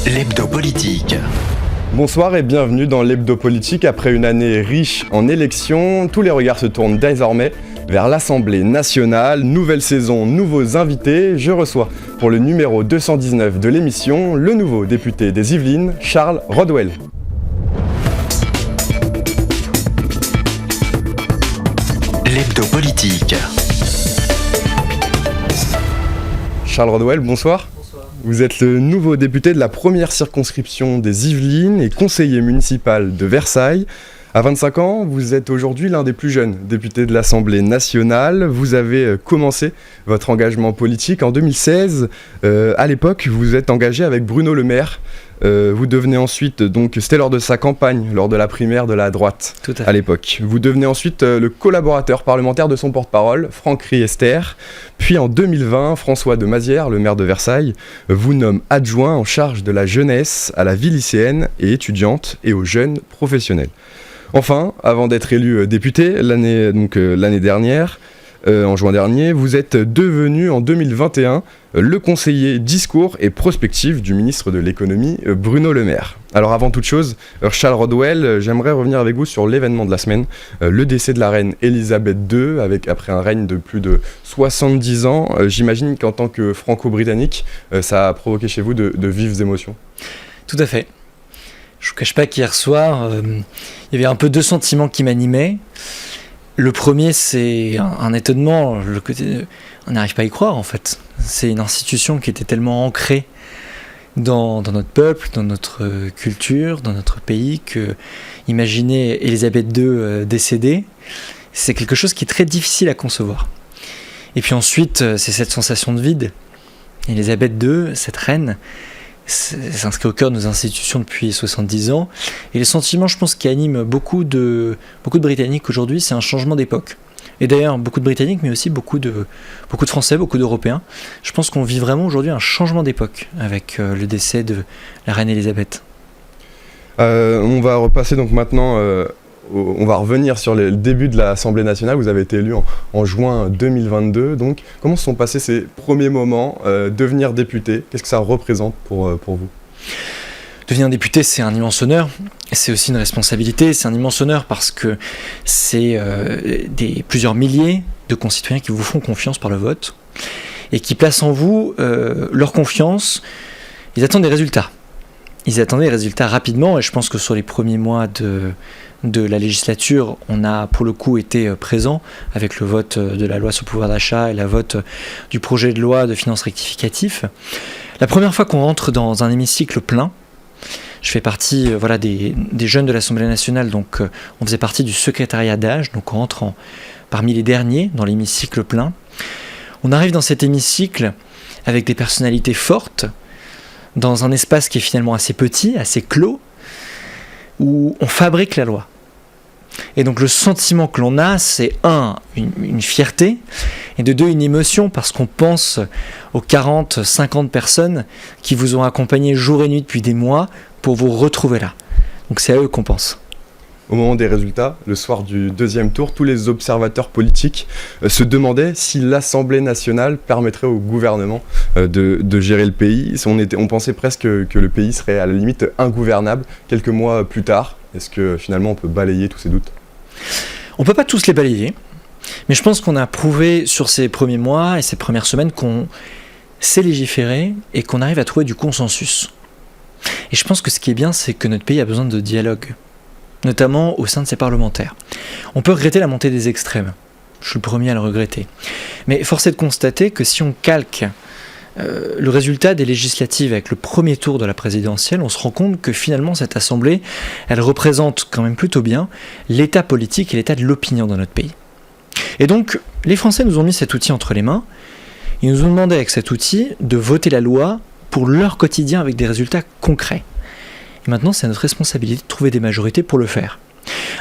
L'hebdo politique. Bonsoir et bienvenue dans l'hebdo politique. Après une année riche en élections, tous les regards se tournent désormais vers l'Assemblée nationale. Nouvelle saison, nouveaux invités. Je reçois pour le numéro 219 de l'émission le nouveau député des Yvelines, Charles Rodwell. L'hebdo politique. Charles Rodwell, bonsoir. Vous êtes le nouveau député de la première circonscription des Yvelines et conseiller municipal de Versailles. À 25 ans, vous êtes aujourd'hui l'un des plus jeunes députés de l'Assemblée nationale. Vous avez commencé votre engagement politique en 2016. À l'époque, vous êtes engagé avec Bruno Le Maire. Vous devenez ensuite, c'était lors de sa campagne, lors de la primaire de la droite à l'époque. Vous devenez ensuite le collaborateur parlementaire de son porte-parole, Franck Riester. Puis en 2020, François de Mazières, le maire de Versailles, vous nomme adjoint en charge de la jeunesse à la vie lycéenne et étudiante et aux jeunes professionnels. Enfin, avant d'être élu député l'année dernière, en juin dernier, vous êtes devenu en 2021 le conseiller discours et prospective du ministre de l'économie Bruno Le Maire. Alors avant toute chose, Charles Rodwell, j'aimerais revenir avec vous sur l'événement de la semaine, le décès de la reine Elisabeth II, après un règne de plus de 70 ans. J'imagine qu'en tant que franco-britannique, ça a provoqué chez vous de vives émotions. Tout à fait. Je ne vous cache pas qu'hier soir, il y avait un peu deux sentiments qui m'animaient. Le premier, c'est un étonnement, le côté on n'arrive pas à y croire en fait. C'est une institution qui était tellement ancrée dans notre peuple, dans notre culture, dans notre pays, que imaginer Elisabeth II décédée, c'est quelque chose qui est très difficile à concevoir. Et puis ensuite, c'est cette sensation de vide. Elisabeth II, cette reine, s'inscrit au cœur de nos institutions depuis 70 ans. Et le sentiment, je pense, qui anime beaucoup de Britanniques aujourd'hui, c'est un changement d'époque. Et d'ailleurs, beaucoup de Britanniques, mais aussi beaucoup de Français, beaucoup d'Européens. Je pense qu'on vit vraiment aujourd'hui un changement d'époque avec le décès de la reine Elisabeth. On va repasser donc maintenant... On va revenir sur le début de l'Assemblée nationale. Vous avez été élu en juin 2022. Donc, comment se sont passés ces premiers moments, devenir député? Qu'est-ce que ça représente pour vous? Devenir député, c'est un immense honneur. C'est aussi une responsabilité. C'est un immense honneur parce que c'est plusieurs milliers de concitoyens qui vous font confiance par le vote et qui placent en vous leur confiance. Ils attendent des résultats. Ils attendaient des résultats rapidement et je pense que sur les premiers mois de la législature, on a pour le coup été présent avec le vote de la loi sur le pouvoir d'achat et le vote du projet de loi de finances rectificatif. La première fois qu'on rentre dans un hémicycle plein, je fais partie des jeunes de l'Assemblée nationale, donc on faisait partie du secrétariat d'âge, donc on rentre parmi les derniers dans l'hémicycle plein. On arrive dans cet hémicycle avec des personnalités fortes, dans un espace qui est finalement assez petit, assez clos, où on fabrique la loi. Et donc le sentiment que l'on a, c'est une fierté, et de deux, une émotion, parce qu'on pense aux 40, 50 personnes qui vous ont accompagné jour et nuit depuis des mois pour vous retrouver là. Donc c'est à eux qu'on pense. Au moment des résultats, le soir du deuxième tour, tous les observateurs politiques se demandaient si l'Assemblée nationale permettrait au gouvernement de gérer le pays. On pensait presque que le pays serait à la limite ingouvernable quelques mois plus tard. Est-ce que finalement on peut balayer tous ces doutes? On ne peut pas tous les balayer, mais je pense qu'on a prouvé sur ces premiers mois et ces premières semaines qu'on sait légiférer et qu'on arrive à trouver du consensus. Et je pense que ce qui est bien, c'est que notre pays a besoin de dialogue, notamment au sein de ses parlementaires. On peut regretter la montée des extrêmes, je suis le premier à le regretter, mais force est de constater que si on calque le résultat des législatives avec le premier tour de la présidentielle, on se rend compte que finalement cette assemblée, elle représente quand même plutôt bien l'état politique et l'état de l'opinion dans notre pays. Et donc, les Français nous ont mis cet outil entre les mains, ils nous ont demandé avec cet outil de voter la loi pour leur quotidien avec des résultats concrets. Et maintenant, c'est à notre responsabilité de trouver des majorités pour le faire.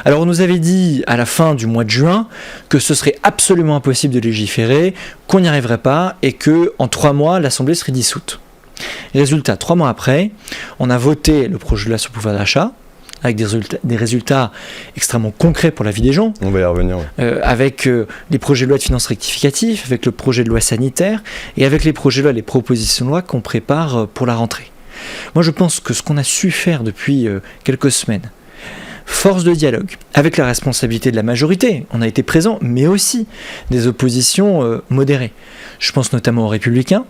Alors on nous avait dit à la fin du mois de juin que ce serait absolument impossible de légiférer, qu'on n'y arriverait pas et qu'en 3 mois, l'Assemblée serait dissoute. Résultat, 3 mois après, on a voté le projet de loi sur le pouvoir d'achat, avec des résultats extrêmement concrets pour la vie des gens. On va y revenir. Avec les projets de loi de finances rectificatifs, avec le projet de loi sanitaire et avec les projets de loi, les propositions de loi qu'on prépare pour la rentrée. Moi, je pense que ce qu'on a su faire depuis quelques semaines, force de dialogue, avec la responsabilité de la majorité, on a été présent, mais aussi des oppositions modérées. Je pense notamment aux Républicains,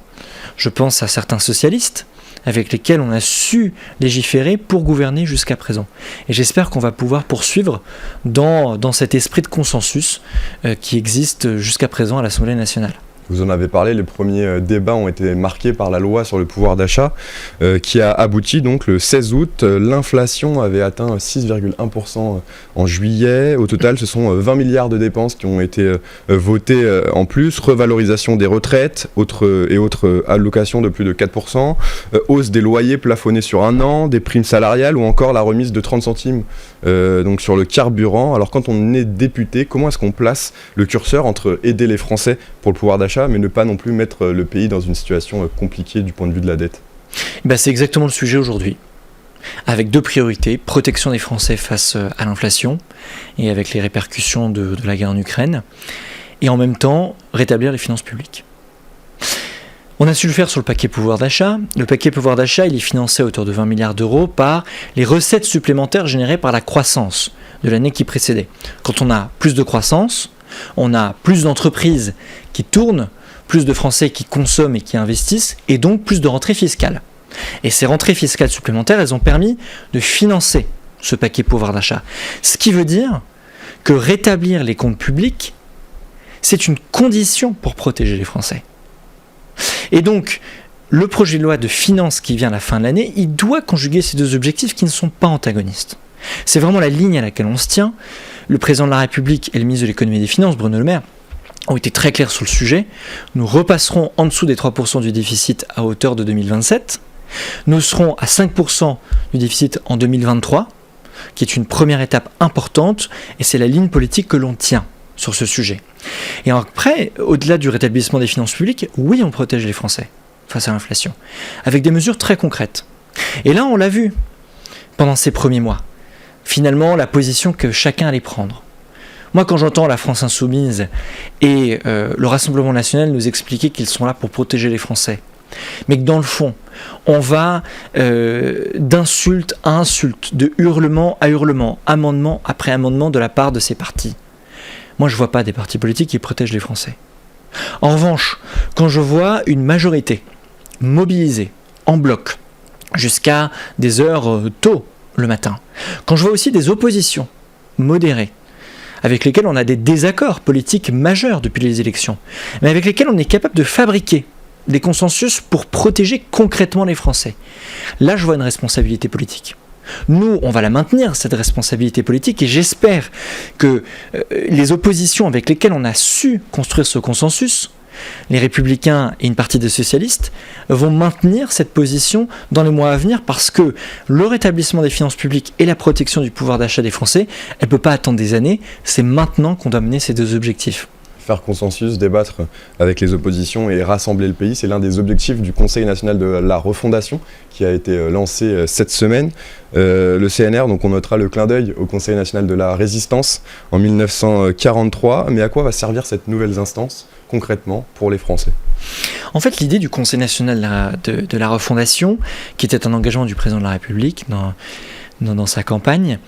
je pense à certains socialistes, avec lesquels on a su légiférer pour gouverner jusqu'à présent. Et j'espère qu'on va pouvoir poursuivre dans cet esprit de consensus qui existe jusqu'à présent à l'Assemblée nationale. Vous en avez parlé, les premiers débats ont été marqués par la loi sur le pouvoir d'achat qui a abouti donc le 16 août. L'inflation avait atteint 6,1% en juillet. Au total, ce sont 20 milliards de dépenses qui ont été votées en plus. Revalorisation des retraites et autres allocations de plus de 4%. Hausse des loyers plafonnés sur un an, des primes salariales ou encore la remise de 30 centimes donc sur le carburant. Alors quand on est député, comment est-ce qu'on place le curseur entre aider les Français pour le pouvoir d'achat mais ne pas non plus mettre le pays dans une situation compliquée du point de vue de la dette? C'est exactement le sujet aujourd'hui, avec deux priorités: protection des Français face à l'inflation et avec les répercussions de la guerre en Ukraine, et en même temps rétablir les finances publiques. On a su le faire sur le paquet pouvoir d'achat. Le paquet pouvoir d'achat, il est financé à hauteur de 20 milliards d'euros par les recettes supplémentaires générées par la croissance de l'année qui précédait. Quand on a plus de croissance, on a plus d'entreprises qui tournent, plus de Français qui consomment et qui investissent, et donc plus de rentrées fiscales. Et ces rentrées fiscales supplémentaires, elles ont permis de financer ce paquet pouvoir d'achat. Ce qui veut dire que rétablir les comptes publics, c'est une condition pour protéger les Français. Et donc, le projet de loi de finances qui vient à la fin de l'année, il doit conjuguer ces deux objectifs qui ne sont pas antagonistes. C'est vraiment la ligne à laquelle on se tient. Le président de la République et le ministre de l'économie et des finances, Bruno Le Maire, ont été très clairs sur le sujet. Nous repasserons en dessous des 3% du déficit à hauteur de 2027. Nous serons à 5% du déficit en 2023, qui est une première étape importante, et c'est la ligne politique que l'on tient sur ce sujet. Et après, au-delà du rétablissement des finances publiques, oui, on protège les Français face à l'inflation, avec des mesures très concrètes. Et là, on l'a vu pendant ces premiers mois. Finalement, la position que chacun allait prendre. Moi, quand j'entends la France Insoumise et le Rassemblement National nous expliquer qu'ils sont là pour protéger les Français, mais que dans le fond, on va d'insulte à insulte, de hurlement à hurlement, amendement après amendement de la part de ces partis. Moi, je ne vois pas des partis politiques qui protègent les Français. En revanche, quand je vois une majorité mobilisée en bloc jusqu'à des heures tôt le matin, quand je vois aussi des oppositions modérées, avec lesquelles on a des désaccords politiques majeurs depuis les élections, mais avec lesquelles on est capable de fabriquer des consensus pour protéger concrètement les Français. Là, je vois une responsabilité politique. Nous, on va la maintenir, cette responsabilité politique, et j'espère que les oppositions avec lesquelles on a su construire ce consensus, les Républicains et une partie des socialistes, vont maintenir cette position dans les mois à venir, parce que le rétablissement des finances publiques et la protection du pouvoir d'achat des Français, elle ne peut pas attendre des années, c'est maintenant qu'on doit mener ces deux objectifs. Faire consensus, débattre avec les oppositions et rassembler le pays, c'est l'un des objectifs du Conseil national de la refondation qui a été lancé cette semaine. Le CNR, donc on notera le clin d'œil au Conseil national de la résistance en 1943. Mais à quoi va servir cette nouvelle instance concrètement pour les Français ? En fait, l'idée du Conseil national de la refondation, qui était un engagement du président de la République dans sa campagne,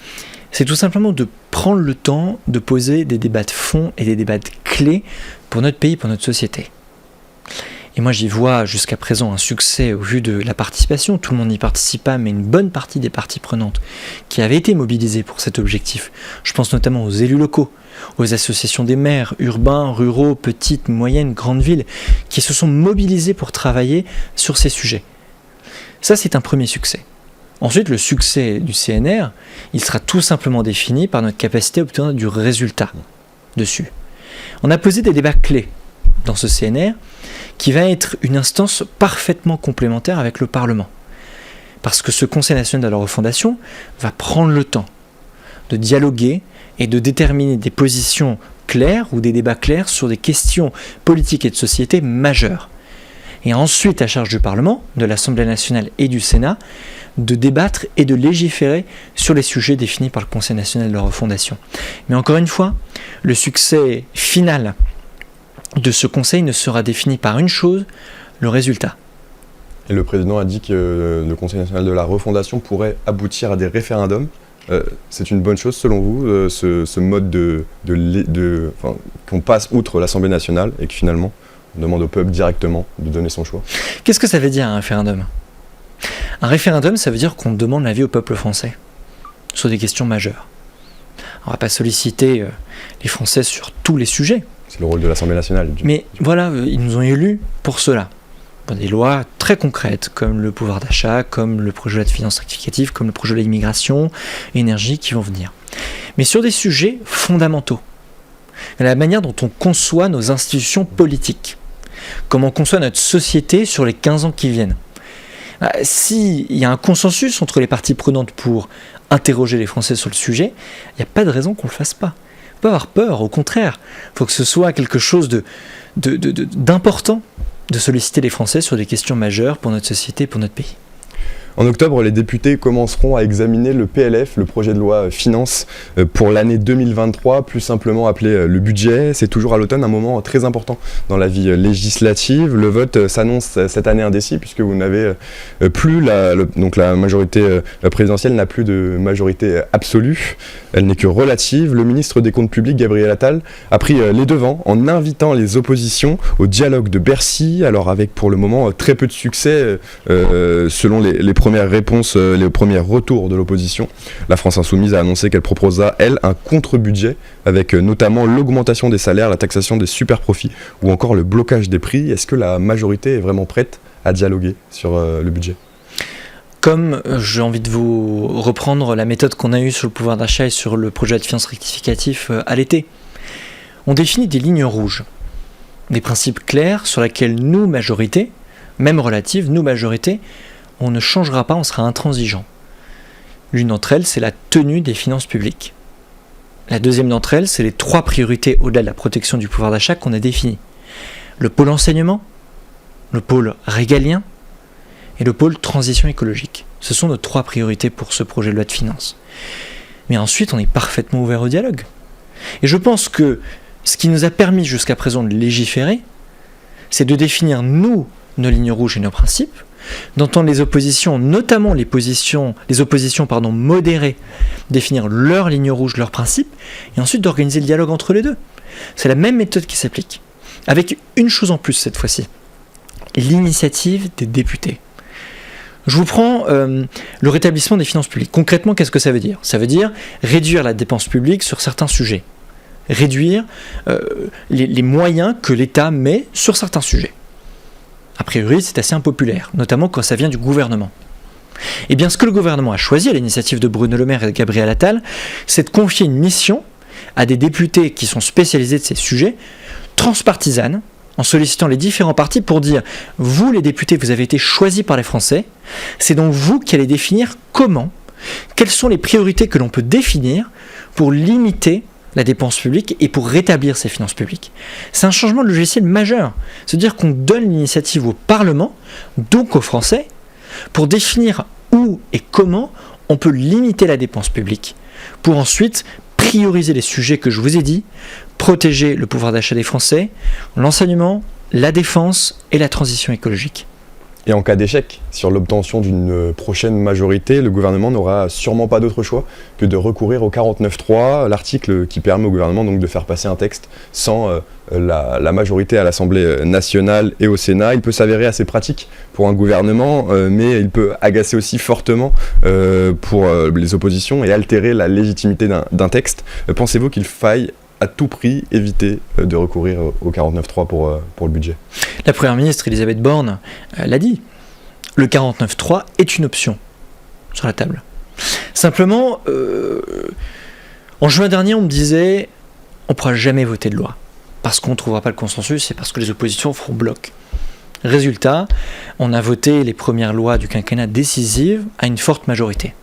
c'est tout simplement de prendre le temps de poser des débats de fond et des débats de clés pour notre pays, pour notre société. Et moi, j'y vois jusqu'à présent un succès au vu de la participation. Tout le monde n'y participe pas, mais une bonne partie des parties prenantes qui avaient été mobilisées pour cet objectif. Je pense notamment aux élus locaux, aux associations des maires, urbains, ruraux, petites, moyennes, grandes villes, qui se sont mobilisés pour travailler sur ces sujets. Ça, c'est un premier succès. Ensuite, le succès du CNR, il sera tout simplement défini par notre capacité à obtenir du résultat dessus. On a posé des débats clés dans ce CNR qui va être une instance parfaitement complémentaire avec le Parlement. Parce que ce Conseil national de la refondation va prendre le temps de dialoguer et de déterminer des positions claires ou des débats clairs sur des questions politiques et de société majeures. Et ensuite, à charge du Parlement, de l'Assemblée nationale et du Sénat, de débattre et de légiférer sur les sujets définis par le Conseil national de la refondation. Mais encore une fois, le succès final de ce Conseil ne sera défini par une chose, le résultat. Et le président a dit que le Conseil national de la refondation pourrait aboutir à des référendums. C'est une bonne chose selon vous, ce mode qu'on passe outre l'Assemblée nationale et que finalement on demande au peuple directement de donner son choix? Qu'est-ce que ça veut dire un référendum? Un référendum, ça veut dire qu'on demande l'avis au peuple français sur des questions majeures. On ne va pas solliciter les Français sur tous les sujets. C'est le rôle de l'Assemblée nationale. Mais voilà, ils nous ont élus pour cela. Pour des lois très concrètes, comme le pouvoir d'achat, comme le projet de loi de finances rectificative, comme le projet de l'immigration, énergie, qui vont venir. Mais sur des sujets fondamentaux. La manière dont on conçoit nos institutions politiques. Comment on conçoit notre société sur les 15 ans qui viennent. S'il y a un consensus entre les parties prenantes pour interroger les Français sur le sujet, il n'y a pas de raison qu'on ne le fasse pas. Il ne faut pas avoir peur, au contraire. Il faut que ce soit quelque chose d'important de solliciter les Français sur des questions majeures pour notre société et pour notre pays. En octobre, les députés commenceront à examiner le PLF, le projet de loi finances pour l'année 2023, plus simplement appelé le budget. C'est toujours à l'automne un moment très important dans la vie législative. Le vote s'annonce cette année indécis puisque vous n'avez plus donc la majorité présidentielle n'a plus de majorité absolue. Elle n'est que relative. Le ministre des Comptes publics, Gabriel Attal, a pris les devants en invitant les oppositions au dialogue de Bercy. Alors avec pour le moment très peu de succès selon les premières réponses, les premiers retours de l'opposition. La France Insoumise a annoncé qu'elle proposera, elle, un contre-budget avec notamment l'augmentation des salaires, la taxation des super-profits ou encore le blocage des prix. Est-ce que la majorité est vraiment prête à dialoguer sur le budget ? Comme j'ai envie de vous reprendre la méthode qu'on a eue sur le pouvoir d'achat et sur le projet de finances rectificatif à l'été, on définit des lignes rouges, des principes clairs sur lesquels nous, majorité, même relative, nous, majorité, on ne changera pas, on sera intransigeant. L'une d'entre elles, c'est la tenue des finances publiques. La deuxième d'entre elles, c'est les 3 priorités au-delà de la protection du pouvoir d'achat qu'on a définies. Le pôle enseignement, le pôle régalien et le pôle transition écologique. Ce sont nos 3 priorités pour ce projet de loi de finances. Mais ensuite, on est parfaitement ouvert au dialogue. Et je pense que ce qui nous a permis jusqu'à présent de légiférer, c'est de définir, nous, nos lignes rouges et nos principes, d'entendre les oppositions, notamment les oppositions modérées, définir leurs lignes rouges, leurs principes, et ensuite d'organiser le dialogue entre les deux. C'est la même méthode qui s'applique, avec une chose en plus cette fois-ci, l'initiative des députés. Je vous prends le rétablissement des finances publiques. Concrètement, qu'est-ce que ça veut dire ? Ça veut dire réduire la dépense publique sur certains sujets, réduire les moyens que l'État met sur certains sujets. A priori, c'est assez impopulaire, notamment quand ça vient du gouvernement. Eh bien, ce que le gouvernement a choisi, à l'initiative de Bruno Le Maire et de Gabriel Attal, c'est de confier une mission à des députés qui sont spécialisés de ces sujets, transpartisanes, en sollicitant les différents partis pour dire « Vous, les députés, vous avez été choisis par les Français, c'est donc vous qui allez définir comment, quelles sont les priorités que l'on peut définir pour limiter la dépense publique et pour rétablir ses finances publiques. » C'est un changement de logiciel majeur. C'est-à-dire qu'on donne l'initiative au Parlement, donc aux Français, pour définir où et comment on peut limiter la dépense publique, pour ensuite prioriser les sujets que je vous ai dit, protéger le pouvoir d'achat des Français, l'enseignement, la défense et la transition écologique. Et en cas d'échec sur l'obtention d'une prochaine majorité, le gouvernement n'aura sûrement pas d'autre choix que de recourir au 49.3, l'article qui permet au gouvernement donc de faire passer un texte sans la majorité à l'Assemblée nationale et au Sénat. Il peut s'avérer assez pratique pour un gouvernement, mais il peut agacer aussi fortement pour les oppositions et altérer la légitimité d'un texte. Pensez-vous qu'il faille à tout prix éviter de recourir au 49.3 pour le budget? La Première ministre Elisabeth Borne l'a dit, le 49.3 est une option sur la table. Simplement, en juin dernier, on me disait on ne pourra jamais voter de loi parce qu'on ne trouvera pas le consensus et parce que les oppositions feront bloc. Résultat, on a voté les premières lois du quinquennat décisives à une forte majorité.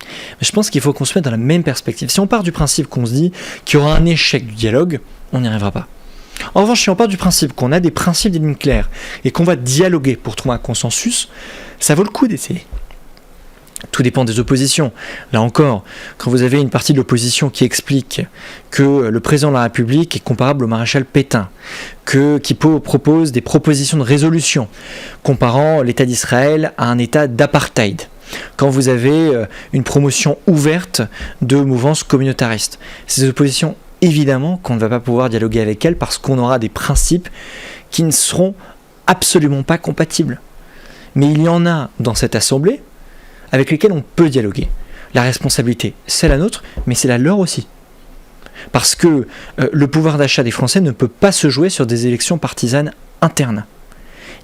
Mais je pense qu'il faut qu'on se mette dans la même perspective. Si on part du principe qu'on se dit qu'il y aura un échec du dialogue, on n'y arrivera pas. En revanche, si on part du principe qu'on a des principes, des lignes claires, et qu'on va dialoguer pour trouver un consensus, ça vaut le coup d'essayer. Tout dépend des oppositions. Là encore, quand vous avez une partie de l'opposition qui explique que le président de la République est comparable au maréchal Pétain, qui propose des propositions de résolution comparant l'État d'Israël à un État d'apartheid, quand vous avez une promotion ouverte de mouvances communautaristes, ces oppositions, évidemment qu'on ne va pas pouvoir dialoguer avec elles parce qu'on aura des principes qui ne seront absolument pas compatibles. Mais il y en a dans cette assemblée avec lesquels on peut dialoguer. La responsabilité, c'est la nôtre, mais c'est la leur aussi. Parce que le pouvoir d'achat des Français ne peut pas se jouer sur des élections partisanes internes.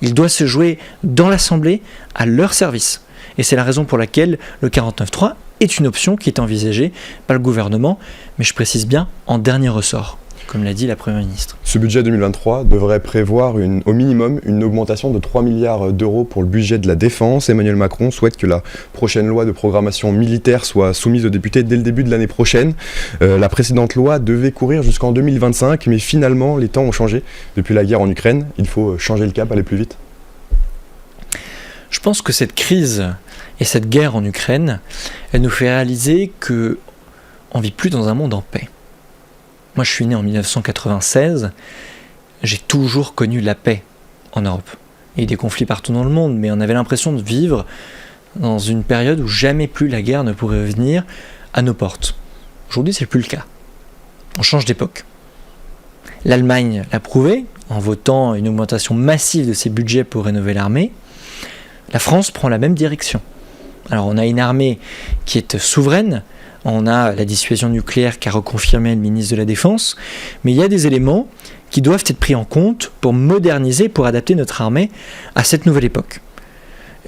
Il doit se jouer dans l'Assemblée, à leur service. Et c'est la raison pour laquelle le 49.3 est une option qui est envisagée par le gouvernement, mais je précise bien en dernier ressort, comme l'a dit la Première ministre. Ce budget 2023 devrait prévoir au minimum une augmentation de 3 milliards d'euros pour le budget de la défense. Emmanuel Macron souhaite que la prochaine loi de programmation militaire soit soumise aux députés dès le début de l'année prochaine. La précédente loi devait courir jusqu'en 2025, mais finalement les temps ont changé. Depuis la guerre en Ukraine, il faut changer le cap, aller plus vite. Je pense que cette crise et cette guerre en Ukraine, elle nous fait réaliser qu'on ne vit plus dans un monde en paix. Moi, je suis né en 1996, j'ai toujours connu la paix en Europe. Il y a eu des conflits partout dans le monde, mais on avait l'impression de vivre dans une période où jamais plus la guerre ne pourrait venir à nos portes. Aujourd'hui, c'est plus le cas. On change d'époque. L'Allemagne l'a prouvé en votant une augmentation massive de ses budgets pour rénover l'armée. La France prend la même direction. Alors on a une armée qui est souveraine, on a la dissuasion nucléaire qu'a reconfirmé le ministre de la Défense, mais il y a des éléments qui doivent être pris en compte pour moderniser, pour adapter notre armée à cette nouvelle époque.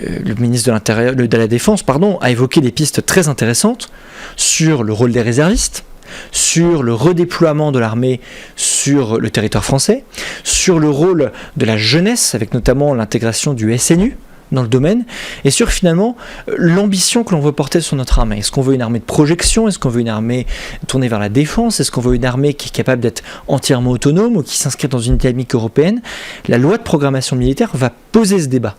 Le ministre de la Défense a évoqué des pistes très intéressantes sur le rôle des réservistes, sur le redéploiement de l'armée sur le territoire français, sur le rôle de la jeunesse, avec notamment l'intégration du SNU dans le domaine, et sur finalement l'ambition que l'on veut porter sur notre armée. Est-ce qu'on veut une armée de projection? Est-ce qu'on veut une armée tournée vers la défense? Est-ce qu'on veut une armée qui est capable d'être entièrement autonome ou qui s'inscrit dans une dynamique européenne? La loi de programmation militaire va poser ce débat,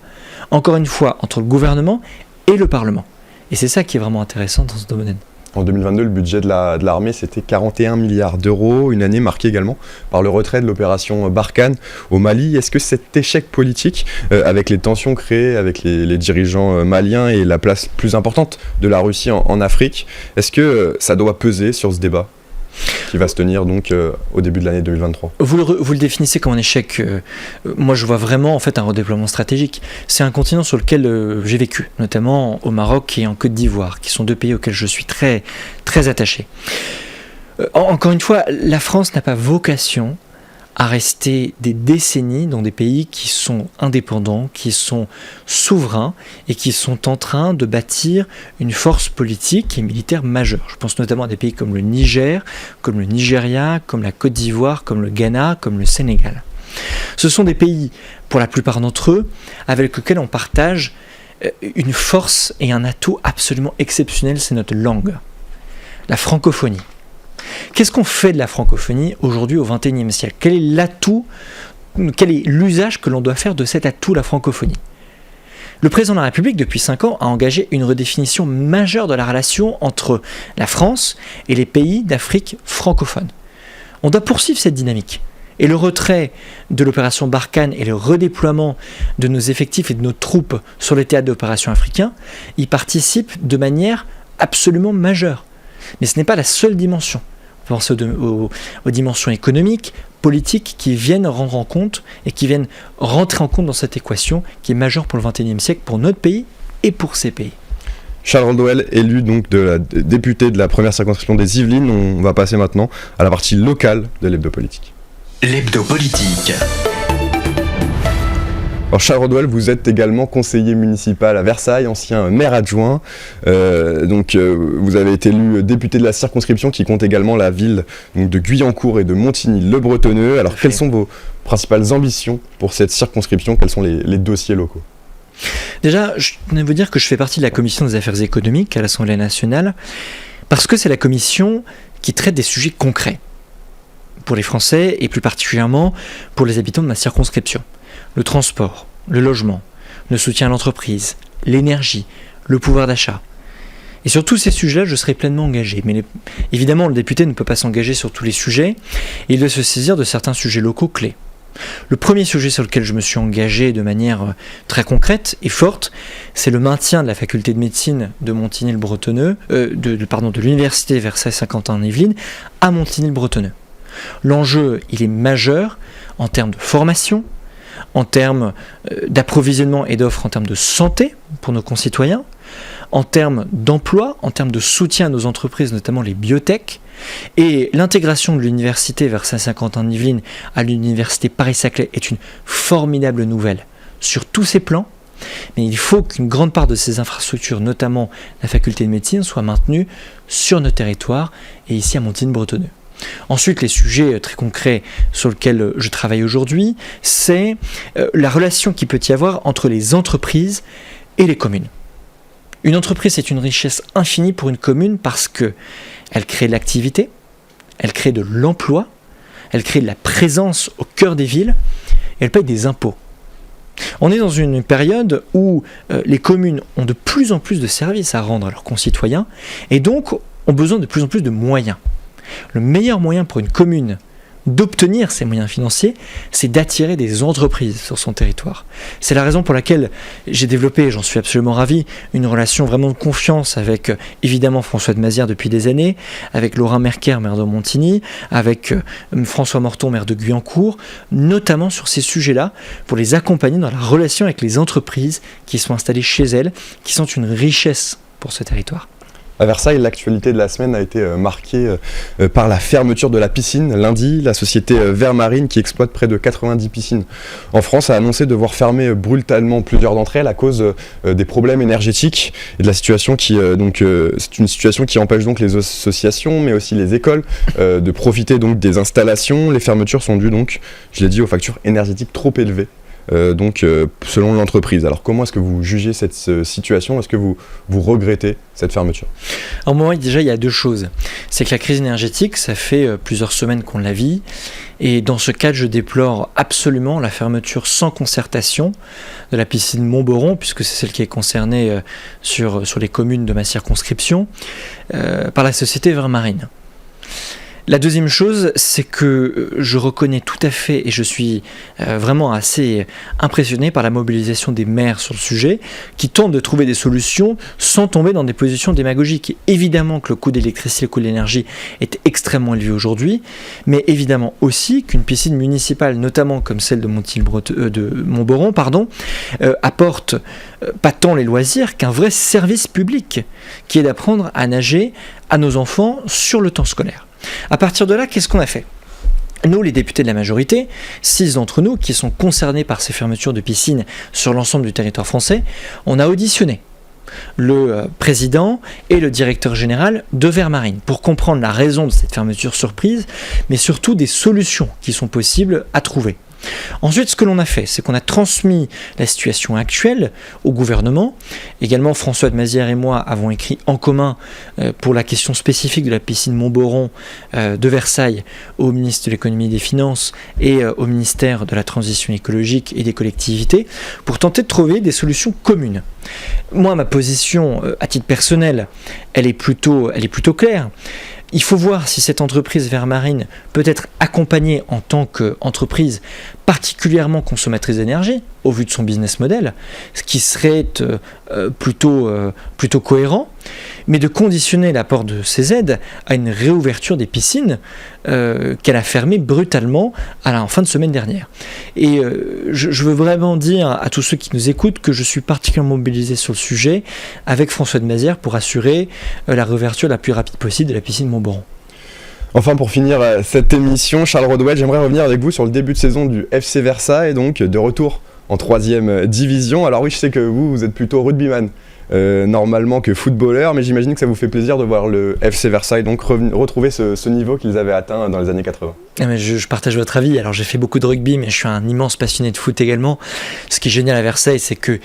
encore une fois, entre le gouvernement et le Parlement. Et c'est ça qui est vraiment intéressant dans ce domaine. En 2022, le budget de l'armée, c'était 41 milliards d'euros, une année marquée également par le retrait de l'opération Barkhane au Mali. Est-ce que cet échec politique, avec les tensions créées avec les dirigeants maliens et la place plus importante de la Russie en Afrique, est-ce que ça doit peser sur ce débat qui va se tenir donc au début de l'année 2023? Vous le définissez comme un échec. Moi, je vois vraiment en fait un redéploiement stratégique. C'est un continent sur lequel j'ai vécu, notamment au Maroc et en Côte d'Ivoire, qui sont deux pays auxquels je suis très, très attaché. Encore une fois, la France n'a pas vocation à rester des décennies dans des pays qui sont indépendants, qui sont souverains et qui sont en train de bâtir une force politique et militaire majeure. Je pense notamment à des pays comme le Niger, comme le Nigeria, comme la Côte d'Ivoire, comme le Ghana, comme le Sénégal. Ce sont des pays, pour la plupart d'entre eux, avec lesquels on partage une force et un atout absolument exceptionnel, c'est notre langue, la francophonie. Qu'est-ce qu'on fait de la francophonie aujourd'hui au XXIe siècle? Quel est l'atout, quel est l'usage que l'on doit faire de cet atout, la francophonie? Le président de la République, depuis 5 ans, a engagé une redéfinition majeure de la relation entre la France et les pays d'Afrique francophone. On doit poursuivre cette dynamique. Et le retrait de l'opération Barkhane et le redéploiement de nos effectifs et de nos troupes sur les théâtres d'opérations africains y participent de manière absolument majeure. Mais ce n'est pas la seule dimension. Pensez aux dimensions économiques, politiques qui viennent rendre en compte et qui viennent rentrer en compte dans cette équation qui est majeure pour le XXIe siècle, pour notre pays et pour ces pays. Charles Rodwell, élu donc député de la première circonscription des Yvelines. On va passer maintenant à la partie locale de l'hebdo politique. L'hebdo politique. Alors Charles Rodwell, vous êtes également conseiller municipal à Versailles, ancien maire adjoint. Vous avez été élu député de la circonscription qui compte également la ville donc, de Guyancourt et de Montigny-le-Bretonneux. Alors quelles sont vos principales ambitions pour cette circonscription? Quels sont les dossiers locaux? Déjà, je voulais vous dire que je fais partie de la commission des affaires économiques à l'Assemblée nationale parce que c'est la commission qui traite des sujets concrets pour les Français et plus particulièrement pour les habitants de ma circonscription. Le transport, le logement, le soutien à l'entreprise, l'énergie, le pouvoir d'achat. Et sur tous ces sujets-là, je serai pleinement engagé. Mais évidemment, le député ne peut pas s'engager sur tous les sujets, et il doit se saisir de certains sujets locaux clés. Le premier sujet sur lequel je me suis engagé de manière très concrète et forte, c'est le maintien de la faculté de médecine de Montigny-le-Bretonneux, de l'université Versailles-Saint-Quentin-en-Yvelines à Montigny-le-Bretonneux. L'enjeu, il est majeur en termes de formation, en termes d'approvisionnement et d'offres en termes de santé pour nos concitoyens, en termes d'emploi, en termes de soutien à nos entreprises, notamment les biotech, et l'intégration de l'université Versailles-Saint-Quentin-en-Yvelines à l'université Paris-Saclay est une formidable nouvelle sur tous ces plans, mais il faut qu'une grande part de ces infrastructures, notamment la faculté de médecine, soit maintenue sur nos territoires et ici à Montigny-le-Bretonneux. Ensuite, les sujets très concrets sur lesquels je travaille aujourd'hui, c'est la relation qu'il peut y avoir entre les entreprises et les communes. Une entreprise est une richesse infinie pour une commune parce qu'elle crée de l'activité, elle crée de l'emploi, elle crée de la présence au cœur des villes et elle paye des impôts. On est dans une période où les communes ont de plus en plus de services à rendre à leurs concitoyens et donc ont besoin de plus en plus de moyens. Le meilleur moyen pour une commune d'obtenir ces moyens financiers, c'est d'attirer des entreprises sur son territoire. C'est la raison pour laquelle j'ai développé, j'en suis absolument ravi, une relation vraiment de confiance avec évidemment François de Mazières depuis des années, avec Laurent Merker, maire de Montigny, avec François Morton, maire de Guyancourt, notamment sur ces sujets-là, pour les accompagner dans la relation avec les entreprises qui sont installées chez elles, qui sont une richesse pour ce territoire. À Versailles, l'actualité de la semaine a été marquée par la fermeture de la piscine. Lundi, la société Vermarine, qui exploite près de 90 piscines en France, a annoncé devoir fermer brutalement plusieurs d'entre elles à cause des problèmes énergétiques et de la situation qui c'est une situation qui empêche donc les associations, mais aussi les écoles, de profiter donc des installations. Les fermetures sont dues donc, je l'ai dit, aux factures énergétiques trop élevées. Selon l'entreprise. Alors comment est-ce que vous jugez cette situation ? Est-ce que vous regrettez cette fermeture ? Alors moi, déjà, il y a deux choses. C'est que la crise énergétique, ça fait plusieurs semaines qu'on la vit. Et dans ce cadre, je déplore absolument la fermeture sans concertation de la piscine Montboron, puisque c'est celle qui est concernée sur les communes de ma circonscription, par la société Vermarine. La deuxième chose, c'est que je reconnais tout à fait et je suis vraiment assez impressionné par la mobilisation des maires sur le sujet qui tentent de trouver des solutions sans tomber dans des positions démagogiques. Évidemment que le coût de l'électricité, le coût de l'énergie est extrêmement élevé aujourd'hui, mais évidemment aussi qu'une piscine municipale, notamment comme celle de Montboron, apporte pas tant les loisirs qu'un vrai service public qui est d'apprendre à nager à nos enfants sur le temps scolaire. À partir de là, qu'est-ce qu'on a fait ? Nous, les députés de la majorité, 6 d'entre nous qui sont concernés par ces fermetures de piscines sur l'ensemble du territoire français, on a auditionné le président et le directeur général de Vermarine pour comprendre la raison de cette fermeture surprise, mais surtout des solutions qui sont possibles à trouver. Ensuite, ce que l'on a fait, c'est qu'on a transmis la situation actuelle au gouvernement. Également, François de Mazières et moi avons écrit en commun pour la question spécifique de la piscine Montboron de Versailles au ministre de l'économie et des finances et au ministère de la transition écologique et des collectivités pour tenter de trouver des solutions communes. Moi, ma position, à titre personnel, elle est plutôt claire. Il faut voir si cette entreprise Vermarine peut être accompagnée en tant qu'entreprise particulièrement consommatrice d'énergie, au vu de son business model, ce qui serait plutôt cohérent, mais de conditionner l'apport de ces aides à une réouverture des piscines qu'elle a fermées brutalement en fin de semaine dernière. Et je veux vraiment dire à tous ceux qui nous écoutent que je suis particulièrement mobilisé sur le sujet avec François de Mazières pour assurer la réouverture la plus rapide possible de la piscine Montboron. Enfin, pour finir cette émission, Charles Rodwell, j'aimerais revenir avec vous sur le début de saison du FC Versailles, donc de retour en 3e division. Alors oui, je sais que vous êtes plutôt rugbyman normalement que footballeur, mais j'imagine que ça vous fait plaisir de voir le FC Versailles donc retrouver ce niveau qu'ils avaient atteint dans les années 80. Mais je partage votre avis. Alors j'ai fait beaucoup de rugby, mais je suis un immense passionné de foot également. Ce qui est génial à Versailles, c'est que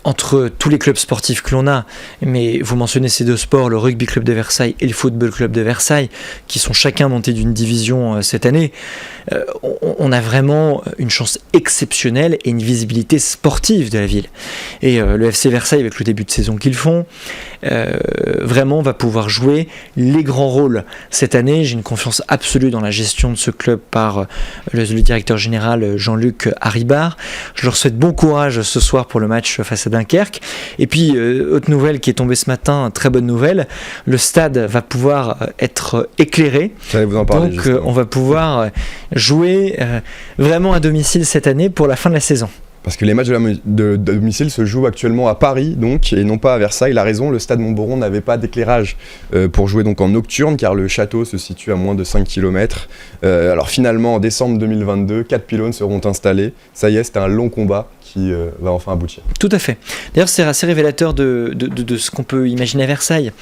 entre tous les clubs sportifs que l'on a, mais vous mentionnez ces deux sports, le rugby club de Versailles et le football club de Versailles, qui sont chacun montés d'une division cette année, on a vraiment une chance exceptionnelle et une visibilité sportive de la ville. Et le FC Versailles, avec le début de saison qu'ils font, vraiment va pouvoir jouer les grands rôles. Cette année, j'ai une confiance absolue dans la gestion de ce club par le directeur général Jean-Luc Haribard. Je leur souhaite bon courage ce soir pour le match face à Dunkerque. Et puis, autre nouvelle qui est tombée ce matin, très bonne nouvelle, le stade va pouvoir être éclairé. J'allais vous en parler. Donc on va pouvoir jouer vraiment à domicile cette année pour la fin de la saison. Parce que les matchs de domicile se jouent actuellement à Paris, donc, et non pas à Versailles. Il a raison, le stade Montboron n'avait pas d'éclairage pour jouer donc en nocturne, car le château se situe à moins de 5 km. Alors finalement, en décembre 2022, 4 pylônes seront installés. Ça y est, c'était un long combat qui va enfin aboutir. Tout à fait. D'ailleurs, c'est assez révélateur de ce qu'on peut imaginer à Versailles.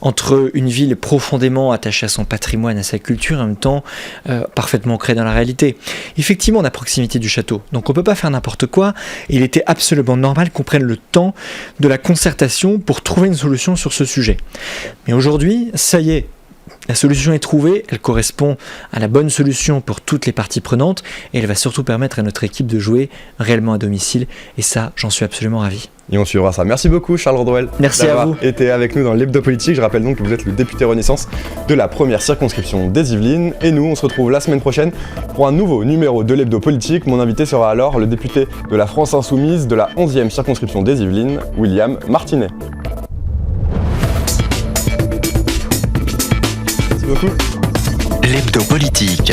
Entre une ville profondément attachée à son patrimoine, à sa culture, et en même temps parfaitement ancrée dans la réalité. Effectivement, on est à proximité du château, donc on ne peut pas faire n'importe quoi. Il était absolument normal qu'on prenne le temps de la concertation pour trouver une solution sur ce sujet. Mais aujourd'hui, ça y est, la solution est trouvée, elle correspond à la bonne solution pour toutes les parties prenantes et elle va surtout permettre à notre équipe de jouer réellement à domicile et ça, j'en suis absolument ravi. Et on suivra ça. Merci beaucoup Charles Rodwell Merci à vous. été avec nous dans l'Hebdo Politique. Je rappelle donc que vous êtes le député Renaissance de la première circonscription des Yvelines. Et nous, on se retrouve la semaine prochaine pour un nouveau numéro de l'Hebdo Politique. Mon invité sera alors le député de la France Insoumise de la 11e circonscription des Yvelines, William Martinet. Merci beaucoup. L'Hebdo Politique.